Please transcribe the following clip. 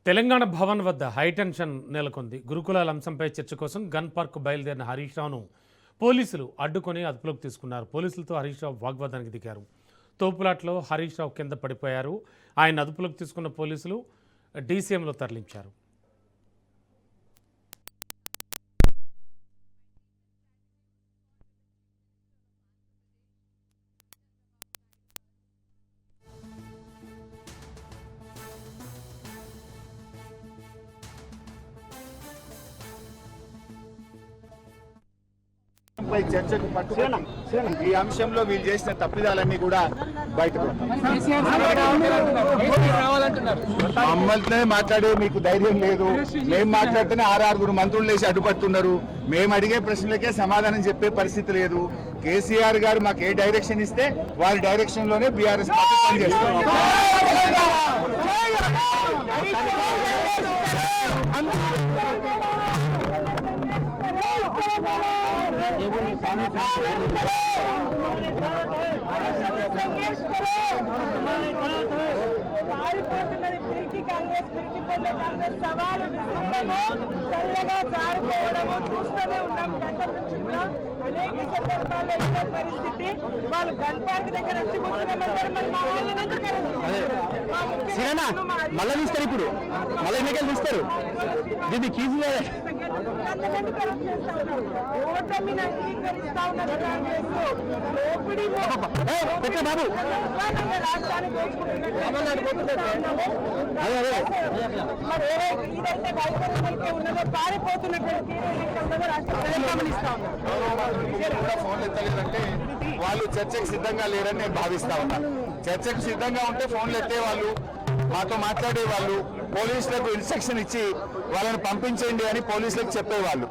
తెలంగాణ భవన్ వద్ద హైటెన్షన్ నెలకొంది. గురుకులాల అంశంపై చర్చ కోసం గన్ పార్క్ బయలుదేరిన హరీష్ రావును పోలీసులు అడ్డుకొని అదుపులోకి తీసుకున్నారు. పోలీసులతో హరీష్ రావు వాగ్వాదానికి దిగారు. తోపులాట్లో హరీష్ రావు కింద పడిపోయారు. ఆయన అదుపులోకి తీసుకున్న పోలీసులు డీసీఎంలో తరలించారు. చర్చకు పట్టుకొని ఈ అంశంలో వీళ్ళు చేసిన తప్పిదాలన్నీ కూడా బయటకు మమ్మల్ని మాట్లాడే మీకు ధైర్యం లేదు. మేము మాట్లాడితేనే 6 మంత్రులు లేచి అడ్డుపడుతున్నారు. మేము అడిగే ప్రశ్నలకే సమాధానం చెప్పే పరిస్థితి లేదు. కేసీఆర్ గారు మాకు ఏ డైరెక్షన్ ఇస్తే వారి డైరెక్షన్ లోనే బీఆర్ఎస్ పార్టీ పనిచేస్తారు. సవాలు చల్లగా జారుకోవడము చూస్తూనే ఉన్నాం. గంటల నుంచి కూడా అనేక సందర్భాల్లో ఇదే పరిస్థితి. వాళ్ళు గన్ పార్క్ దగ్గర వచ్చి ముఖ్యమంత్రి మా వాళ్ళని మళ్ళీ తీస్తారు. ఇప్పుడు మళ్ళీ ఎన్నికలు తీస్తారు. దీన్ని కీజీ ఓటమిని అంగీకరిస్తా ఉన్నది కాంగ్రెస్. దోపిడీ రాష్ట్రానికి మరి ఇదైతే వైఫల్యమైతే ఉన్నదో పారిపోతున్నటువంటి రాష్ట్ర ప్రజలు గమనిస్తా ఉన్నారు. ఫోన్ ఎత్తలేదంటే వాళ్ళు చర్చకు సిద్ధంగా లేరని నేను భావిస్తా ఉన్నాను. చర్చకు సిద్ధంగా ఉంటే ఫోన్లు ఎత్తే వాళ్ళు, మాతో మాట్లాడే వాళ్ళు, పోలీసులకు ఇన్స్ట్రక్షన్ ఇచ్చి వాళ్ళని పంపించండి అని పోలీసులకు చెప్పేవాళ్ళు.